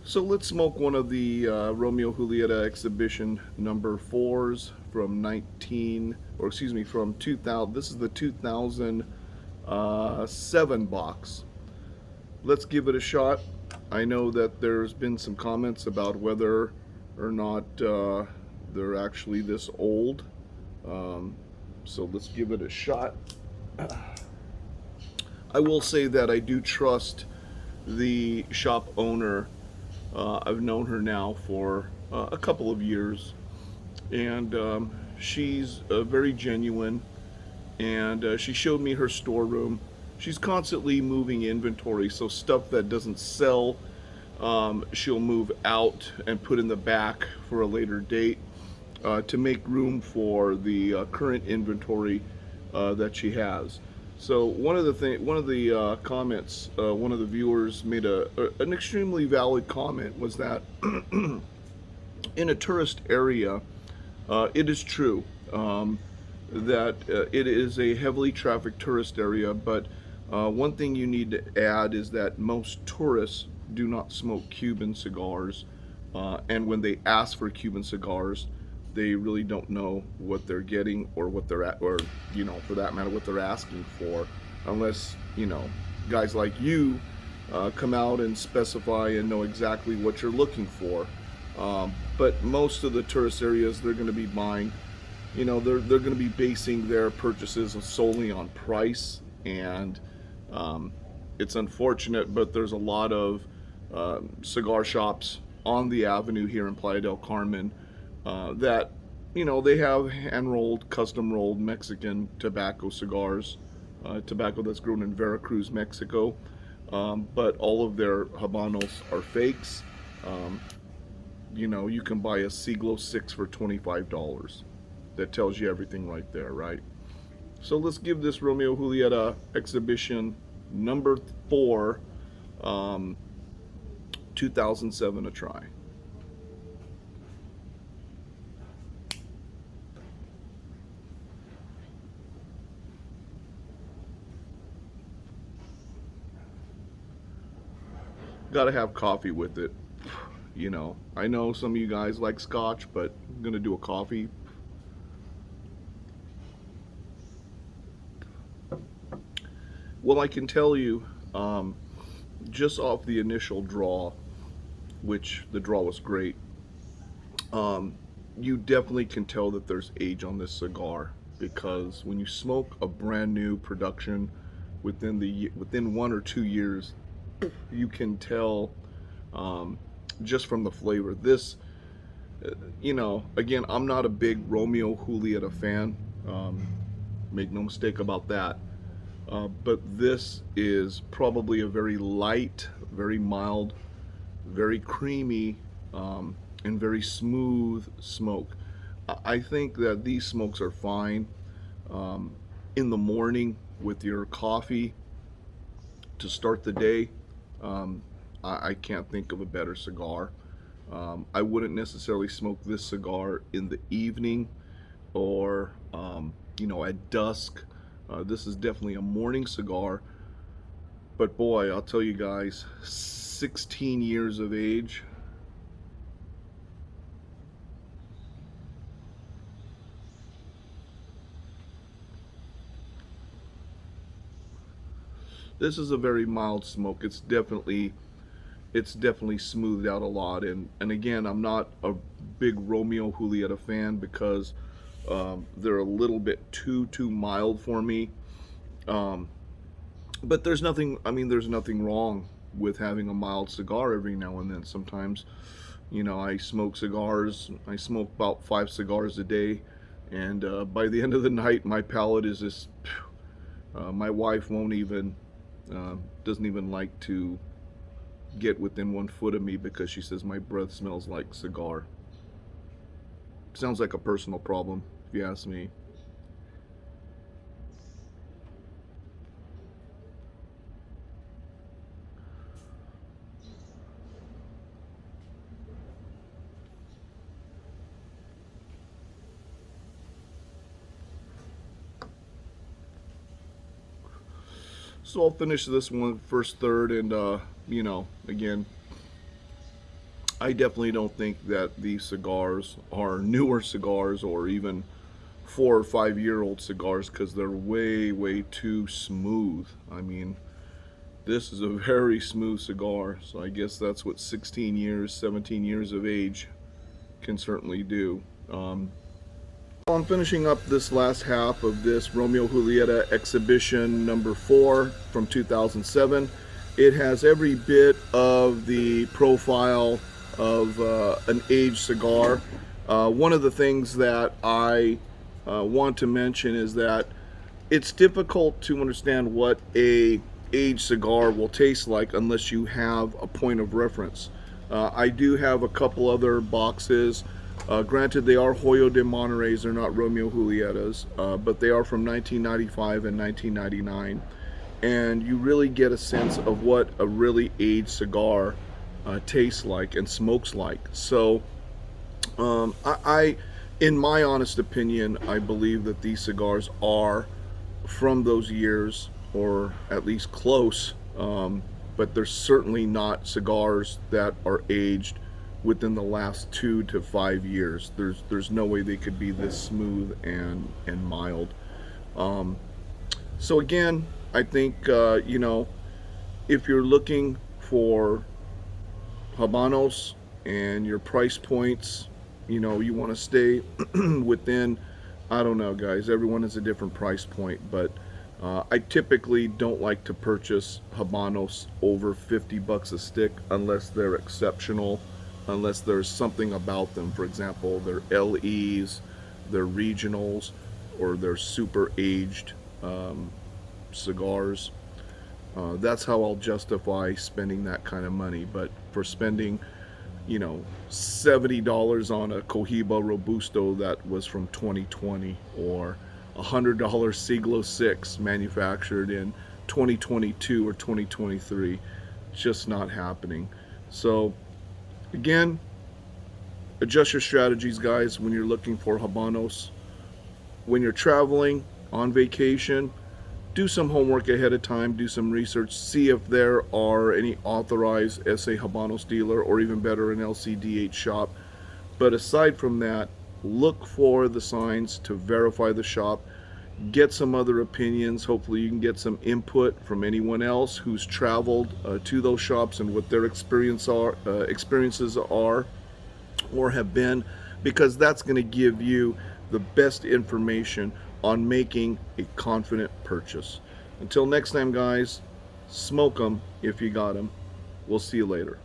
So let's smoke one of the Romeo Julieta Exhibition number fours from 19, or excuse me, from 2000. This is the 2007 box. Let's give it a shot. I know that there's been some comments about whether or not they're actually this old. Um, so let's give it a shot. I will say that I do trust the shop owner. I've known her now for a couple of years, and she's very genuine. And she showed me her storeroom. She's constantly moving inventory, so stuff that doesn't sell, she'll move out and put in the back for a later date to make room for the current inventory that she has. So one of the comments, one of the viewers made an extremely valid comment was that in a tourist area, it is true that it is a heavily trafficked tourist area, but one thing you need to add is that most tourists do not smoke Cuban cigars, and when they ask for Cuban cigars, they really don't know what they're getting or what they're at, or for that matter, what they're asking for, unless guys like you come out and specify and know exactly what you're looking for. But most of the tourist areas, they're going to be buying, they're going to be basing their purchases solely on price, and um, it's unfortunate, but there's a lot of cigar shops on the avenue here in Playa del Carmen that they have hand rolled, custom rolled Mexican tobacco cigars, tobacco that's grown in Veracruz, Mexico. But all of their habanos are fakes. Um, you can buy a Siglo 6 for $25. That tells you everything right there, right? So let's give this Romeo Julieta Exhibition number 4, um, 2007 a try. Gotta have coffee with it. I know some of you guys like scotch, but I'm gonna do a coffee. Well, I can tell you, um, just off the initial draw, which the draw was great, um, you definitely can tell that there's age on this cigar, because when you smoke a brand new production within 1 or 2 years, you can tell um, just from the flavor. This, again, I'm not a big Romeo Julieta fan. Um, make no mistake about that. But this is probably a very light, very mild, very creamy, and very smooth smoke. I think that these smokes are fine um, in the morning with your coffee to start the day. Um, I can't think of a better cigar. I wouldn't necessarily smoke this cigar in the evening or at dusk. This is definitely a morning cigar. But boy, I'll tell you guys, 16 years of age. This is a very mild smoke. It's definitely smoothed out a lot. And again, I'm not a big Romeo Julieta fan because they're a little bit too mild for me. Um, but there's nothing wrong with having a mild cigar every now and then. Sometimes, I smoke cigars. I smoke about 5 cigars a day, and by the end of the night, my palate is just. My wife won't even doesn't even like to get within 1 foot of me because she says my breath smells like cigar. Sounds like a personal problem, if you ask me. So I'll finish this one first third, and again, I definitely don't think that these cigars are newer cigars or even 4 or 5 year old cigars, because they're way, way too smooth. I mean, this is a very smooth cigar, so I guess that's what 16 years, 17 years of age can certainly do. I'm finishing up this last half of this Romeo y Julieta Exhibition number 4 from 2007. It has every bit of the profile of an aged cigar. One of the things that I want to mention is that it's difficult to understand what a aged cigar will taste like unless you have a point of reference. I do have a couple other boxes. Granted, they are Hoyo de Monterey's, they're not Romeo Julietas, but they are from 1995 and 1999. And you really get a sense of what a really aged cigar tastes like and smokes like. So, in my honest opinion, I believe that these cigars are from those years, or at least close, but they're certainly not cigars that are aged within the last 2 to 5 years. There's no way they could be this smooth and mild. So again, I think if you're looking for Habanos and your price points, you want to stay within, I don't know, guys, everyone has a different price point, but I typically don't like to purchase Habanos over $50 a stick unless they're exceptional, unless there's something about them. For example, they're LEs, they're regionals, or they're super aged cigars. That's how I'll justify spending that kind of money. But for spending, $70 on a Cohiba Robusto that was from 2020, or $100 Siglo 6 manufactured in 2022 or 2023, it's just not happening. So again, adjust your strategies, guys, when you're looking for Habanos. When you're traveling on vacation, do some homework ahead of time, do some research, see if there are any authorized SA Habanos dealer, or even better, an LCDH shop. But aside from that, look for the signs to verify the shop. Get some other opinions. Hopefully you can get some input from anyone else who's traveled to those shops and what their experiences are or have been, because that's going to give you the best information on making a confident purchase. Until next time, guys, smoke them if you got them. We'll see you later.